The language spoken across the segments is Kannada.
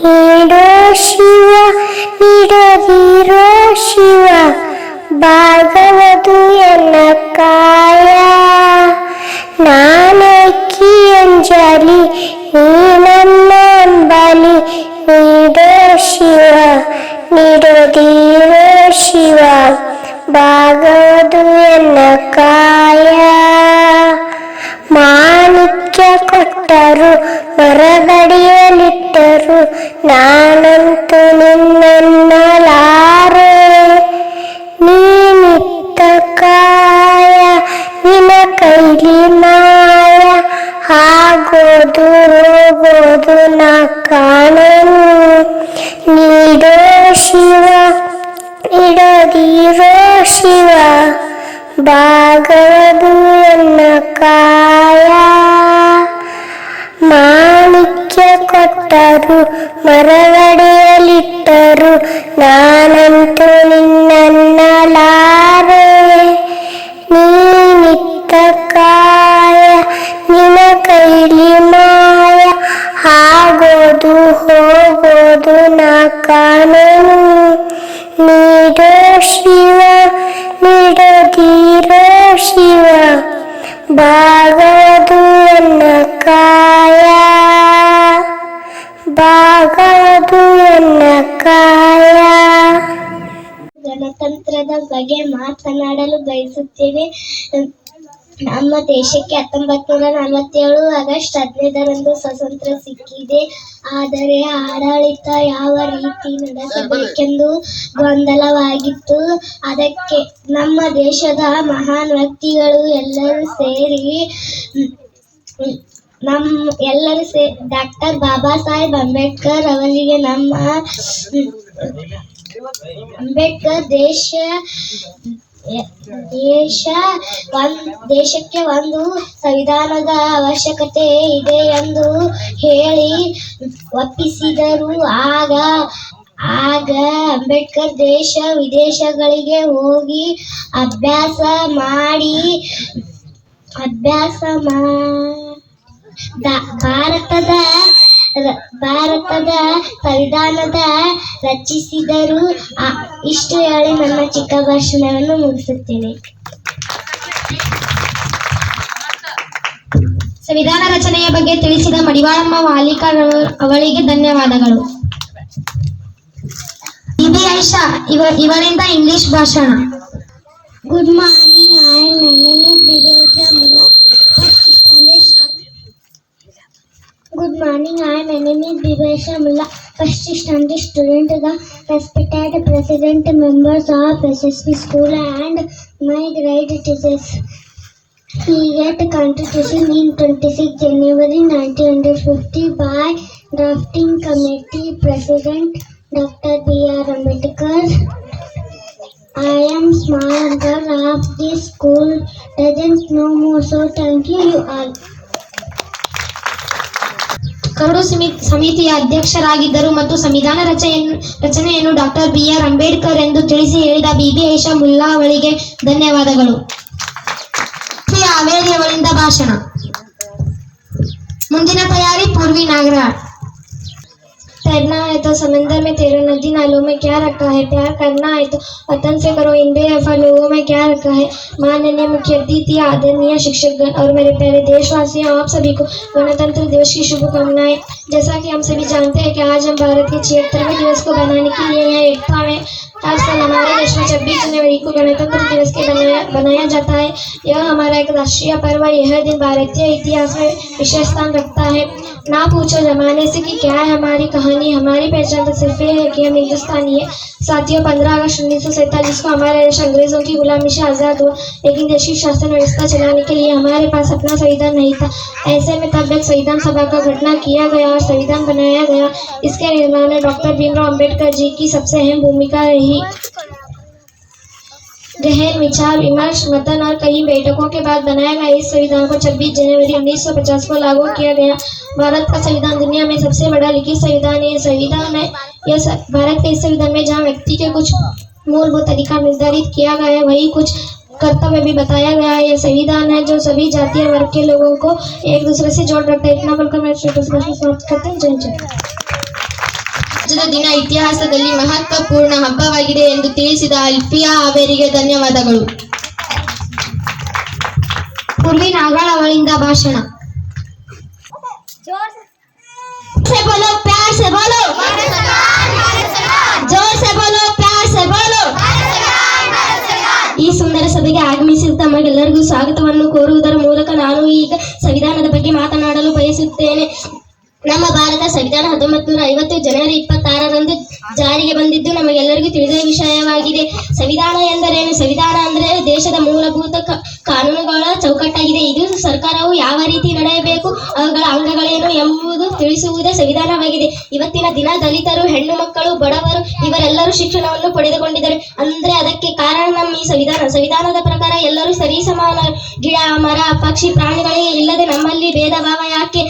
ನೀಡೋ ಶಿವ ನೀಡದಿರೋ ಶಿವ ಭಾಗವದು ಎನ್ನ ಕಾಯ ನಾನಕ್ಕಿ ಅಂಜಲಿ ನೀ ನನ್ನ ಅಂಬಲಿ ನೀಡೋ ಶಿವ ನೀಡದಿರೋ ಶಿವ ಭಾಗವದು ಎನ್ನ ಕಾಯ ಮಾಣಿಕ್ಯ ಕೊಟ್ಟರು ಮರಗಡಿಯಲಿಟ್ಟರು ನಾನಂತೂ ನಿನ್ನನ್ನಲಾರೆ ನೀನಿತ್ತ ಕಾಯ ನಿನ ಕೈಲಿ ಮಾಯ ಆಗೋದು ಹೋಗೋದು ನಾ ಕಾಣೆನು ನೀಡೋ ಶಿವ ಇಡದಿರೋ ಶಿವ ಭಾಗವದು ಎನ್ನ ಕಾಯ ಮಾಣಿಕ್ಯ ಕೊಟ್ಟರು ಮರಗಡೆಯಲಿಟ್ಟರು ನಾನಂತೂ ನಿನ್ನನ್ನಲಾರೆ ನೀನಿತ್ತ ಕಾಯ ನಿನ ಕೈಲಿ ಮಾಯ ಆಗೋದು ಹೋಗೋದು ನಾ ಕಾಣೆನು ನೀಡೋ ಶಿವ ನೀಡದಿರೋ ಶಿವ ಭಾಗವದು ಎನ್ನ ಕಾಯ ಭಾಗವದು ಎನ್ನ ಕಾಯ. ಗಣತಂತ್ರದ ಬಗ್ಗೆ ಮಾತನಾಡಲು ಬಯಸುತ್ತೇನೆ. ನಮ್ಮ ದೇಶಕ್ಕೆ 1947 ಆಗಸ್ಟ್ 15ರಂದು ಸ್ವಾತಂತ್ರ್ಯ ಸಿಕ್ಕಿದೆ. ಆದರೆ ಆಡಳಿತ ಯಾವ ರೀತಿ ನಡೆಸಬೇಕೆಂದು ಗೊಂದಲವಾಗಿತ್ತು. ಅದಕ್ಕೆ ನಮ್ಮ ದೇಶದ ಮಹಾನ್ ವ್ಯಕ್ತಿಗಳು ಎಲ್ಲರೂ ಸೇರಿ ಡಾಕ್ಟರ್ ಬಾಬಾ ಸಾಹೇಬ್ ಅಂಬೇಡ್ಕರ್ ಅವರಿಗೆ ಅಂಬೇಡ್ಕರ್ ದೇಶಕ್ಕೆ ಒಂದು ಸಂವಿಧಾನದ ಅವಶ್ಯಕತೆ ಇದೆ ಎಂದು ಹೇಳಿ ಒಪ್ಪಿಸಿದರು. ಆಗ ಅಂಬೇಡ್ಕರ್ ದೇಶ ವಿದೇಶಗಳಿಗೆ ಹೋಗಿ ಅಭ್ಯಾಸ ಮಾಡಿ ಭಾರತದ ಸಂವಿಧಾನದ ರಚಿಸಿದರು. ಇಷ್ಟು ಹೇಳಿ ನನ್ನ ಚಿಕ್ಕ ಭಾಷಣವನ್ನು ಮುಗಿಸುತ್ತೇನೆ. ಸಂವಿಧಾನ ರಚನೆಯ ಬಗ್ಗೆ ತಿಳಿಸಿದ ಮಡಿವಾಳಮ್ಮ ವಾಲಿಕರ್ ಅವಳಿಗೆ ಧನ್ಯವಾದಗಳು. ಬಿಬಿ ಐಷಾ ಇವರಿಂದ ಇಂಗ್ಲಿಷ್ ಭಾಷಣ. Good morning, my name is Bibesha Mula, first standard student, the respected president, members of SSP school and my grade teachers. He get constitution in 26 January 1950 by drafting committee president Dr. B.R. Ambedkar. I am small girl of this school, doesn't know more, so thank you all. Curd ಸಮಿತಿಯ ಅಧ್ಯಕ್ಷರಾಗಿದ್ದರು ಮತ್ತು ಸಂವಿಧಾನ ರಚನೆಯನ್ನು ಡಾಕ್ಟರ್ ಬಿ.ಆರ್. ಅಂಬೇಡ್ಕರ್ ಎಂದು ತಿಳಿಸಿ ಹೇಳಿದ ಬಿಬಿ ಐಷಾ ಮುಲ್ಲಾ ಅವಳಿಗೆ ಧನ್ಯವಾದಗಳು. ಹಾವೇರಿ ಅವಳಿಂದ ಭಾಷಣ. ಮುಂದಿನ ತಯಾರಿ ಪೂರ್ವಿ ನಾಗರಾಳ್. तैरना है तो समंदर में तैरो, नदी नालों में क्या रखा है, प्यार करना है तो वतन से करो, इन बेवफा लोगों में क्या रखा है। माननीय मुख्य अतिथि, आदरणीय शिक्षकगण और मेरे प्यारे देशवासियों, आप सभी को गणतंत्र दिवस की शुभकामनाएं। जैसा कि हम सभी जानते हैं कि आज हम भारत के 76वें दिवस को बनाने के लिए यहाँ एकता में हर साल हमारे देश में 26 जनवरी को गणतंत्र दिवस के बनाया जाता है। यह हमारा एक राष्ट्रीय पर्व है। यह दिन भारतीय इतिहास में विशेष स्थान रखता है। ना पूछो जमाने से कि क्या है हमारी कहानी, हमारी पहचान तो सिर्फ ये है कि हम हिंदुस्तानी है। साथियों, 15 अगस्त 1947 को हमारा देश अंग्रेजों की गुलामी से आज़ाद हुआ, लेकिन देश की शासन व्यवस्था चलाने के लिए हमारे पास अपना संविधान नहीं था। ऐसे में तब एक संविधान सभा का गठन किया गया और संविधान बनाया गया। इसके निर्माण में डॉक्टर भीमराव अंबेडकर जी की सबसे अहम भूमिका रही। गहन विचार विमर्श, मतन और कई बैठकों के बाद बनाया गया इस संविधान को 26 जनवरी 1950 को लागू किया गया। भारत का संविधान दुनिया में सबसे बड़ा लिखित संविधान है। संविधान है भारत के इस संविधान में जहाँ व्यक्ति के कुछ मूलभूत अधिकार निर्धारित किया गया है, वही कुछ कर्तव्य भी बताया गया है। यह संविधान है जो सभी जाति और वर्ग के लोगों को एक दूसरे से जोड़ रखता है। इतना बोलकर मैं समाप्त करती हूँ। जय जय। ರಾಜ್ಯದ ದಿನ ಇತಿಹಾಸದಲ್ಲಿ ಮಹತ್ವಪೂರ್ಣ ಹಬ್ಬವಾಗಿದೆ ಎಂದು ತಿಳಿಸಿದ ಅಲ್ಫಿಯಾ ಅವರಿಗೆ ಧನ್ಯವಾದಗಳು. ಪೂರ್ವಿ ನಾಗಾಳ್ ಅವಳಿಂದ ಭಾಷಣ. से बोलो प्यार से बोलो, जोर से बोलो, प्यार से बोलो. ಈ ಸುಂದರ ಸಭೆಗೆ ಆಗಮಿಸಿದ ತಮಗೆಲ್ಲರಿಗೂ ಸ್ವಾಗತವನ್ನು ಕೋರುವುದರ ಮೂಲಕ ನಾನು ಈಗ ಸಂವಿಧಾನದ ಬಗ್ಗೆ ಮಾತನಾಡಲು ಬಯಸುತ್ತೇನೆ. ನಮ್ಮ ಭಾರತ ಸಂವಿಧಾನ 1950 ಜನವರಿ 26ರಂದು ಜಾರಿಗೆ ಬಂದಿದ್ದು ನಮಗೆಲ್ಲರಿಗೂ ತಿಳಿದ ವಿಷಯವಾಗಿದೆ. ಸಂವಿಧಾನ ಎಂದರೇನು? ಸಂವಿಧಾನ ಅಂದರೆ ದೇಶದ ಮೂಲಭೂತ ಕಾನೂನುಗಳ ಚೌಕಟ್ಟಾಗಿದೆ. ಇದು ಸರ್ಕಾರವು ಯಾವ ರೀತಿ ನಡೆಯಬೇಕು, ಅವುಗಳ ಅಂಗಗಳೇನು ಎಂಬುದು ತಿಳಿಸುವುದೇ ಸಂವಿಧಾನವಾಗಿದೆ. ಇವತ್ತಿನ ದಿನ ದಲಿತರು, ಹೆಣ್ಣು ಮಕ್ಕಳು, ಬಡವರು ಇವರೆಲ್ಲರೂ ಶಿಕ್ಷಣವನ್ನು ಪಡೆದುಕೊಂಡಿದ್ದಾರೆ ಅಂದ್ರೆ ಅದಕ್ಕೆ ಕಾರಣ ನಮ್ಮ ಈ ಸಂವಿಧಾನದ ಪ್ರಕಾರ ಎಲ್ಲರೂ ಸರಿ ಸಮಾನ. ಗಿಡ, ಮರ, ಪಕ್ಷಿ, ಪ್ರಾಣಿಗಳೇ ಇಲ್ಲದೆ ನಮ್ಮಲ್ಲಿ ಭೇದ ಭಾವ ಯಾಕೆ?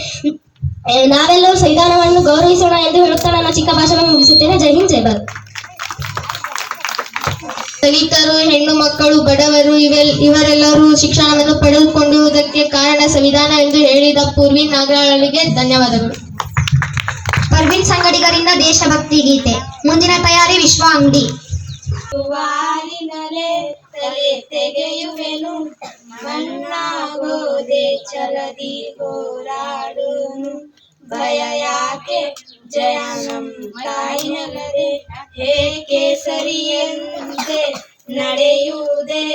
ನಾವೆಲ್ಲರೂ ಸಂವಿಧಾನವನ್ನು ಗೌರವಿಸೋಣ ಎಂದು ಹೇಳುತ್ತಾ ನನ್ನ ಚಿಕ್ಕ ಭಾಷಣ ಮುಗಿಸುತ್ತೇನೆ. ಜೈ ಹಿಂದ್, ಜೈ ಭಾರತ್. ದಲಿತರು, ಹೆಣ್ಣು ಮಕ್ಕಳು, ಬಡವರು ಇವರೆಲ್ಲರೂ ಶಿಕ್ಷಣವನ್ನು ಪಡೆದುಕೊಂಡಿರುವುದಕ್ಕೆ ಕಾರಣ ಸಂವಿಧಾನ ಎಂದು ಹೇಳಿದ ಪೂರ್ವಿ ನಾಗರಾಳಿಗೆ ಧನ್ಯವಾದಗಳು. ಪರ್ವೀನ್ ಸಂಗಡಿಗರಿಂದ ದೇಶಭಕ್ತಿ ಗೀತೆ. ಮುಂದಿನ ತಯಾರಿ ವಿಶ್ವ ಅಂಗಡಿ. ತಲೆ ತೆಗೆಯುವೆನು, ಮಣ್ಣಾಗೋದೆ ಛಲದಿ ಹೋರಾಡುನು. ಭಯ ಯಾಕೆ ಜಯ ನಮ್ಮ ತಾಯಿನಲ್ಲದೆ, ಹೇ ಕೇಸರಿಯಂತೆ ನಡೆಯುವುದೇ.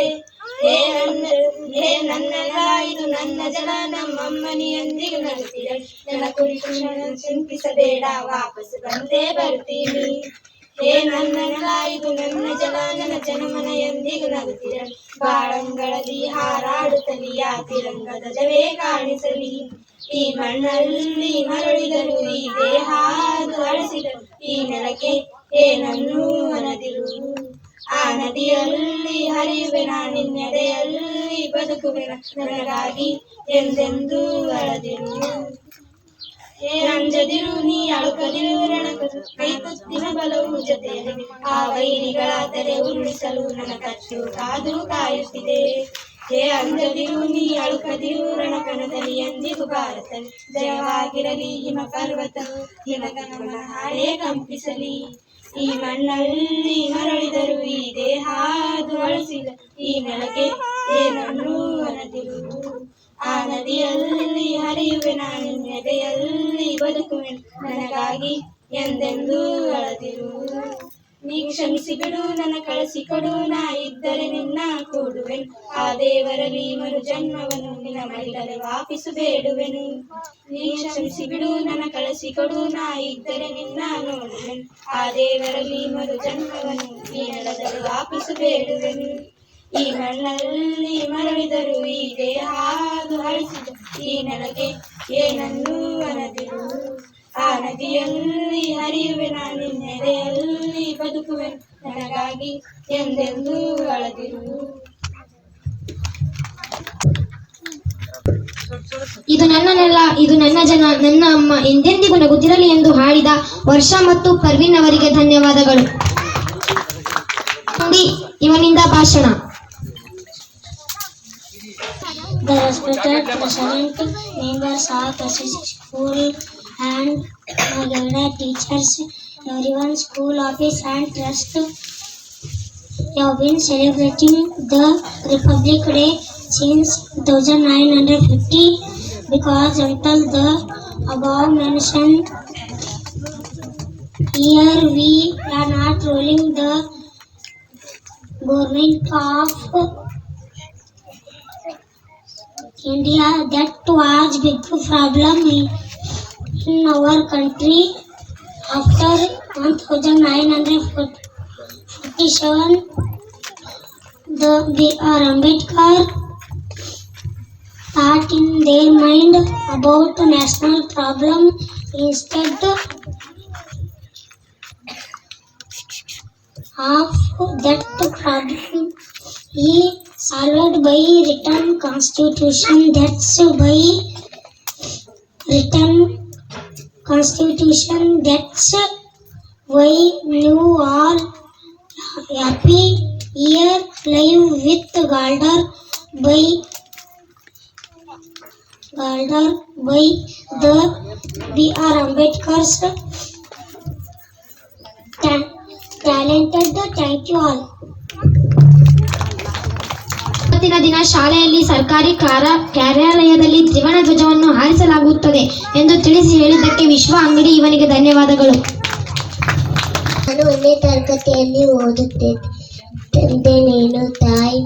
ಹೇ ನನ್ನಗ ಇದು ನನ್ನ ಜಲ, ನಮ್ಮಮ್ಮನಿಯೊಂದಿಗೆ ನಗುತ್ತಿದೆ. ನನ್ನ ಕುರಿತು ಚಿಂತಿಸಬೇಡ, ವಾಪಸ್ ಬಂದೇ ಬರ್ತೀನಿ. ಹೇ ನನ್ನಗ ಇದು ನನ್ನ ಜಲ, ನನ್ನ ಜನಮನೆಯೊಂದಿಗೆ ನಗುತ್ತಿದೆ. ಬಾಳಂಗಳಲ್ಲಿ ಹಾರಾಡುತ್ತಲಿ, ಆ ತಿರಂಗ ಧ್ವಜವೇ ಕಾಣಿಸಲಿ. ಈ ಮಣ್ಣಲ್ಲಿ ಮರಳಿದರು, ಈ ದೇಹ ಅಳಿಸಿದರು, ಈ ನೆಲಕ್ಕೆ ಏನನ್ನೂ ಅನದಿರು. ಆ ನದಿಯಲ್ಲಿ ಹರಿಯುವೆನ, ನಿನ್ನೆದೆಯಲ್ಲಿ ಬದುಕುವೆನ, ನನಗಾಗಿ ಎಂದೆಂದೂ ಅಳದಿರು. ಅಂಜದಿರು, ನೀ ಅಳುಕದಿರು, ರಣಕರು ಕೈಕುತ್ತಿನ ಬಲವು ಜೊತೆಯಲ್ಲಿ. ಆ ವೈರಿಗಳ ತಲೆ ಉರುಳಿಸಲು ನನ್ನ ಕಚ್ಚು ಕಾದು ಕಾಯುತ್ತಿದೆ. ಹೇ ಅಂಜದಿರು, ನೀ ಅಳುಕದಿರು, ರಣಕಣದಲ್ಲಿ ಎಂದಿಗೂ ಭಾರತ ಜಯವಾಗಿರಲಿ. ಹಿಮ ಪರ್ವತವು ಹಿಮಗನ ಹಾಡೇ ಕಂಪಿಸಲಿ. ಈ ಮಣ್ಣಲ್ಲಿ ಮರಳಿದರು, ಈ ದೇಹ ಅಳಿಸಿದ, ಈ ನೆಲಕ್ಕೆ ಏನನ್ನೂ ಅನದಿರು. ಆ ನದಿಯಲ್ಲಿ ಹರಿಯುವೆನ, ನಿನ್ನೆದೆಯಲ್ಲಿ ಬದುಕುವೆನು, ನನಗಾಗಿ ಎಂದೆಂದೂ ಅಳದಿರು. ನೀ ಕ್ಷಮಿಸಿ ಬಿಡು, ನನ್ನ ಕಳಿಸಿಕೊಡು, ನಾ ಇದ್ದರೆ ನಿನ್ನ ಕೂಡುವೆನು. ಆ ದೇವರಲ್ಲಿ ಮರು ಜನ್ಮವನ್ನು ನಿನ್ನ ಮಡಿಲಲ್ಲಿ ವಾಪಿಸು ಬೇಡುವೆನು. ನೀ ಕ್ಷಮಿಸಿ ಬಿಡು, ನನ್ನ ಕಳಿಸಿಕೊಡು, ನಾ ಇದ್ದರೆ ನಿನ್ನ ನೋಡುವೆನು. ಆ ದೇವರಲ್ಲಿ ಮರು ಜನ್ಮವನ್ನು ಈ ನೆಲದಲ್ಲಿ ವಾಪಿಸು ಬೇಡುವೆನು. ಈ ಮಣ್ಣಲ್ಲಿ ಮರಳಿದರು, ಈ ದೇಹ ಅಳಿಸಿದ, ಈ ನೆಲಕ್ಕೆ ಏನನ್ನೂ ಅನದಿರು. ಆ ನದಿಯಲ್ಲಿ ಹರಿಯುವೆನ, ನಿನ್ನೆದೆಯಲ್ಲಿ ಬದುಕುವೆನು, ನನಗಾಗಿ ಎಂದೆಂದೂ ಅಳದಿರು. ಇದು ನನ್ನ ನೆಲ, ಇದು ನನ್ನ ಜನ, ನನ್ನ ಅಮ್ಮ ಎಂದೆಂದಿಗೂ ನಗುತ್ತಿರಲಿ ಎಂದು ಹಾಡಿದ ವರ್ಷಾ ಮತ್ತು ಪರ್ವೀನ್ ಅವರಿಗೆ ಧನ್ಯವಾದಗಳು. ಇವನಿಂದ ಭಾಷಣ. The respected President, members of the school and my teachers, everyone, school office and trust, we have been celebrating the Republic Day since 1950 because until the above mentioned year we are not ruling the government of India. That was big problem in our country. After 1947, the B.R. Ambedkar thought in their mind about the national problem. Instead of that problem, he solved by written constitution. That's by written constitution. That's why you all happy here live with Galder by the B.R. Ambedkar's talented. Thank you all. ಇವತ್ತಿನ ದಿನ ಶಾಲೆಯಲ್ಲಿ ಸರ್ಕಾರಿ ಕಾರ್ಯಾಲಯದಲ್ಲಿ ತ್ರಿವರ್ಣ ಧ್ವಜವನ್ನು ಹಾರಿಸಲಾಗುತ್ತದೆ ಎಂದು ತಿಳಿಸಿ ಹೇಳಿದ್ದಕ್ಕೆ ವಿಶ್ವ ಅಂಗಡಿ ಇವನಿಗೆ ಧನ್ಯವಾದಗಳು. ನಾನು 1ನೇ ತರಗತಿಯಲ್ಲಿ ಓದುತ್ತೇನೆ. ತಂದೆ ನೀನು, ತಾಯಿ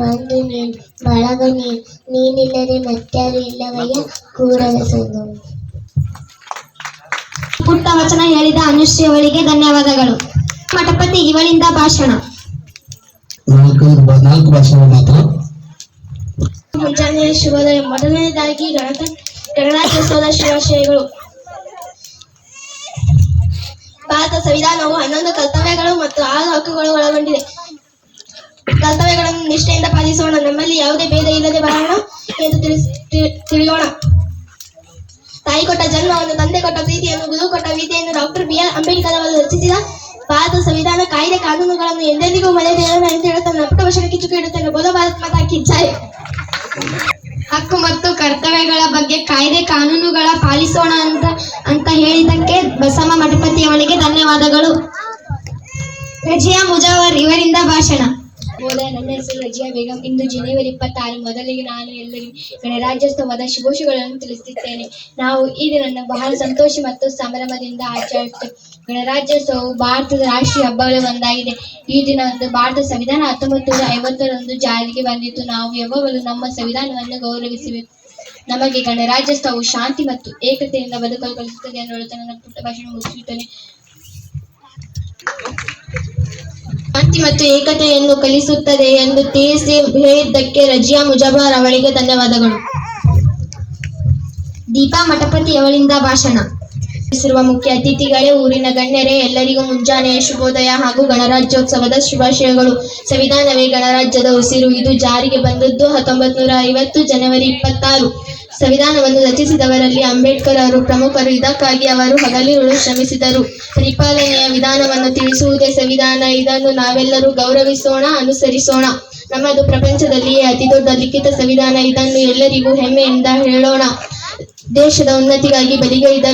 ಬಂಧು ನೀನು, ಬಳಗ ನೀನು, ನೀನಿಲ್ಲದೆ ಮತ್ಯಾರು ಇಲ್ಲವಯ್ಯ ಕೂಡಲ ಸಂಗಮ. ಪುಟ್ಟ ವಚನ ಹೇಳಿದ ಅನುಶ್ರೀ ಅವರಿಗೆ ಧನ್ಯವಾದಗಳು. ಮಠಪತಿ ಇವಳಿಂದ ಭಾಷಣ. ನಾಲ್ಕು ಭಾಷಣ ಮಾತ್ರ. ಮುಂಜಾನೆ ಶುಭೋದಯ. ಮೊದಲನೇದಾಗಿ ಗಣರಾಜ್ಯೋತ್ಸವದ ಶುಭಾಶಯಗಳು. ಭಾರತ ಸಂವಿಧಾನವು 11 ಕರ್ತವ್ಯಗಳು ಮತ್ತು 6 ಹಕ್ಕುಗಳು ಒಳಗೊಂಡಿದೆ. ಕರ್ತವ್ಯಗಳನ್ನು ನಿಷ್ಠೆಯಿಂದ ಪಾಲಿಸೋಣ. ನಮ್ಮಲ್ಲಿ ಯಾವುದೇ ಭೇದ ಇಲ್ಲದೆ ಬಾಳೋಣ ಎಂದು ತಿಳಿಯೋಣ. ತಾಯಿ ಕೊಟ್ಟ ಜನ್ಮವನ್ನು, ತಂದೆ ಕೊಟ್ಟ ಪ್ರೀತಿಯನ್ನು, ಗುರು ಕೊಟ್ಟ ವಿದ್ಯೆಯನ್ನು ಡಾಕ್ಟರ್ BR ಅಂಬೇಡ್ಕರ್ ಅವರು ರಚಿಸಿದ ಭಾರತ ಸಂವಿಧಾನ ಕಾಯ್ದೆ ಕಾನೂನುಗಳನ್ನು ಎಂದೆಂದಿಗೂ ಮರೆಯದಿರೋಣ ಎಂದು ಹೇಳುತ್ತಾನೆ. ಪುಟ್ಟ ಭಾಷಣ ಕಿಚ್ಚುಕು ಇಡುತ್ತಾನೆ. ಬೋಲೋ ಭಾರತ್ ಮಾತಾ ಕಿ ಜೈ. ಹಕ್ಕು ಮತ್ತು ಕರ್ತವ್ಯಗಳ ಬಗ್ಗೆ ಕಾಯ್ದೆ ಕಾನೂನುಗಳ ಪಾಲಿಸೋಣ ಅಂತ ಹೇಳಿದ್ದಕ್ಕೆ ಬಸಮ್ಮ ಮಠಪತಿ ಅವಳಿಗೆ ಧನ್ಯವಾದಗಳು. ರಜಿಯಾ ಮುಜಾವರ್ ಇವರಿಂದ ಭಾಷಣ. ನನ್ನ ಹೆಸರು ರಜಿಯಾ ಬೇಗಂ. ಇಂದು ಜನವರಿ 26. ಮೊದಲಿಗೆ ನಾನು ಎಲ್ಲರಿಗೂ ಗಣರಾಜ್ಯೋತ್ಸವದ ಶುಭಾಶಯಗಳನ್ನು ತಿಳಿಸುತ್ತೇನೆ. ನಾವು ಈ ದಿನವನ್ನು ಬಹಳ ಸಂತೋಷ ಮತ್ತು ಸಂಭ್ರಮದಿಂದ ಆಚರಿಸುತ್ತೇವೆ. ಗಣರಾಜ್ಯೋತ್ಸವವು ಭಾರತದ ರಾಷ್ಟ್ರೀಯ ಹಬ್ಬಗಳಲ್ಲಿ ಒಂದಾಗಿದೆ. ಈ ದಿನದಂದು ಭಾರತ ಸಂವಿಧಾನ 1950ರಂದು ಜಾರಿಗೆ ಬಂದಿತ್ತು. ನಾವು ಯಾವಾಗಲೂ ನಮ್ಮ ಸಂವಿಧಾನವನ್ನು ಗೌರವಿಸಬೇಕು. ನಮಗೆ ಗಣರಾಜ್ಯೋತ್ಸವವು ಶಾಂತಿ ಮತ್ತು ಏಕತೆಯಿಂದ ಬದುಕಲು ಕಲಿಸುತ್ತದೆ ಎಂದು ಹೇಳುತ್ತಾ ನನ್ನ ಪುಟ್ಟ ಭಾಷಣ ಮುಗಿಸುತ್ತೇನೆ. ಶಾಂತಿ ಮತ್ತು ಏಕತೆಯನ್ನು ಕಲಿಸುತ್ತದೆ ಎಂದು ತಿಳಿಸಿ ಹೇಳಿದ್ದಕ್ಕೆ ರಜಿಯಾ ಮುಜಾಬಾರ್ ಅವಳಿಗೆ ಧನ್ಯವಾದಗಳು. ದೀಪಾ ಮಠಪತಿ ಅವಳಿಂದ ಭಾಷಣ. ಹೆಸರುವ ಮುಖ್ಯ ಅತಿಥಿಗಳೇ, ಊರಿನ ಗಣ್ಯರೇ, ಎಲ್ಲರಿಗೂ ಮುಂಜಾನೆಯ ಶುಭೋದಯ ಹಾಗೂ ಗಣರಾಜ್ಯೋತ್ಸವದ ಶುಭಾಶಯಗಳು. ಸಂವಿಧಾನವೇ ಗಣರಾಜ್ಯದ ಉಸಿರು. ಇದು ಜಾರಿಗೆ ಬಂದದ್ದು 1950 ಜನವರಿ 26. ಸಂವಿಧಾನವನ್ನು ರಚಿಸಿದವರಲ್ಲಿ ಅಂಬೇಡ್ಕರ್ ಅವರು ಪ್ರಮುಖರು. ಇದಕ್ಕಾಗಿ ಅವರು ಹಗಲಿರುಳು ಶ್ರಮಿಸಿದರು. ಪರಿಪಾಲನೆಯ ವಿಧಾನವನ್ನು ತಿಳಿಸುವುದೇ ಸಂವಿಧಾನ. ಇದನ್ನು ನಾವೆಲ್ಲರೂ ಗೌರವಿಸೋಣ, ಅನುಸರಿಸೋಣ. ನಮ್ಮದು ಪ್ರಪಂಚದಲ್ಲಿಯೇ ಅತಿದೊಡ್ಡ ಲಿಖಿತ ಸಂವಿಧಾನ. ಇದನ್ನು ಎಲ್ಲರಿಗೂ ಹೆಮ್ಮೆಯಿಂದ ಹೇಳೋಣ. ದೇಶದ ಉನ್ನತಿಗಾಗಿ ಬಲಿಗೈದ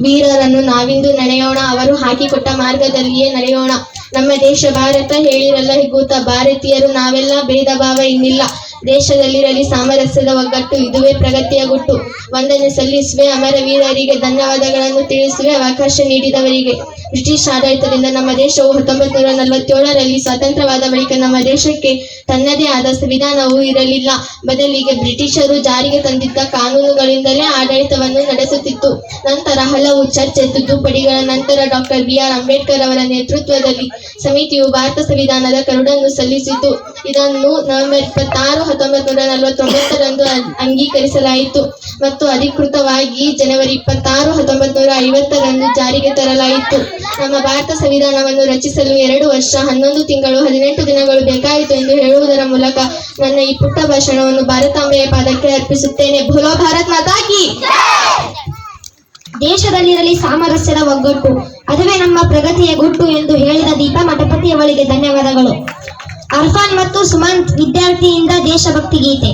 ವೀರರನ್ನು ನಾವಿಂದು ನೆನೆಯೋಣ. ಅವರು ಹಾಕಿಕೊಟ್ಟ ಮಾರ್ಗದಲ್ಲಿಯೇ ನಡೆಯೋಣ. ನಮ್ಮ ದೇಶ ಭಾರತ ಹೇಳಿರಲ್ಲ ಹಿಗ್ಗುತ್ತ, ಭಾರತೀಯರು ನಾವೆಲ್ಲ, ಭೇದ ಭಾವ ಇನ್ನಿಲ್ಲ. ದೇಶದಲ್ಲಿರಲಿ ಸಾಮರಸ್ಯದ ಒಗ್ಗಟ್ಟು, ಇದುವೇ ಪ್ರಗತಿಯ ಗುಟ್ಟು. ವಂದನೆ ಸಲ್ಲಿಸುವೆ ಅಮರ ವೀರರಿಗೆ, ಧನ್ಯವಾದಗಳನ್ನು ತಿಳಿಸುವೆ ಅವಕಾಶ ನೀಡಿದವರಿಗೆ. ಬ್ರಿಟಿಷ್ ಆಡಳಿತದಿಂದ ನಮ್ಮ ದೇಶವು 1947ರಲ್ಲಿ ಸ್ವತಂತ್ರವಾದ ಬಳಿಕ ನಮ್ಮ ದೇಶಕ್ಕೆ ತನ್ನದೇ ಆದ ಸಂವಿಧಾನವೂ ಇರಲಿಲ್ಲ. ಬದಲಿಗೆ ಬ್ರಿಟಿಷರು ಜಾರಿಗೆ ತಂದಿದ್ದ ಕಾನೂನುಗಳಿಂದಲೇ ಆಡಳಿತವನ್ನು ನಡೆಸುತ್ತಿತ್ತು. ನಂತರ ಹಲವು ಚರ್ಚೆ, ತಿದ್ದುಪಡಿಗಳ ನಂತರ ಡಾಕ್ಟರ್ BR ಅಂಬೇಡ್ಕರ್ ಅವರ ನೇತೃತ್ವದಲ್ಲಿ ಸಮಿತಿಯು ಭಾರತ ಸಂವಿಧಾನದ ಕರಡನ್ನು ಸಲ್ಲಿಸಿತು. ಇದನ್ನು ನವೆಂಬರ್ 26, 1949ರಂದು ಅಂಗೀಕರಿಸಲಾಯಿತು ಮತ್ತು ಅಧಿಕೃತವಾಗಿ ಜನವರಿ 26, 1950ರಂದು ಜಾರಿಗೆ ತರಲಾಯಿತು. ನಮ್ಮ ಭಾರತ ಸಂವಿಧಾನವನ್ನು ರಚಿಸಲು 2 ವರ್ಷ 11 ತಿಂಗಳು 18 ದಿನಗಳು ಬೇಕಾಯಿತು ಎಂದು ಹೇಳುವುದರ ಮೂಲಕ ನನ್ನ ಈ ಪುಟ್ಟ ಭಾಷಣವನ್ನು ಭಾರತಾಂಬೆಯ ಪಾದಕ್ಕೆ ಅರ್ಪಿಸುತ್ತೇನೆ. ಬೋಲೋ ಭಾರತ್ ಮಾತಾ ಕಿ. ದೇಶದಲ್ಲಿರಲಿ ಸಾಮರಸ್ಯದ ಒಗ್ಗಟ್ಟು, ಅದುವೇ ನಮ್ಮ ಪ್ರಗತಿಯ ಗುಟ್ಟು ಎಂದು ಹೇಳಿದ ದೀಪಾ ಮಠಪತಿ ಅವಳಿಗೆ ಧನ್ಯವಾದಗಳು. ಅರ್ಫಾನ್ ಮತ್ತು ಸುಮಂತ್ ವಿದ್ಯಾರ್ಥಿಯಿಂದ ದೇಶಭಕ್ತಿ ಗೀತೆ.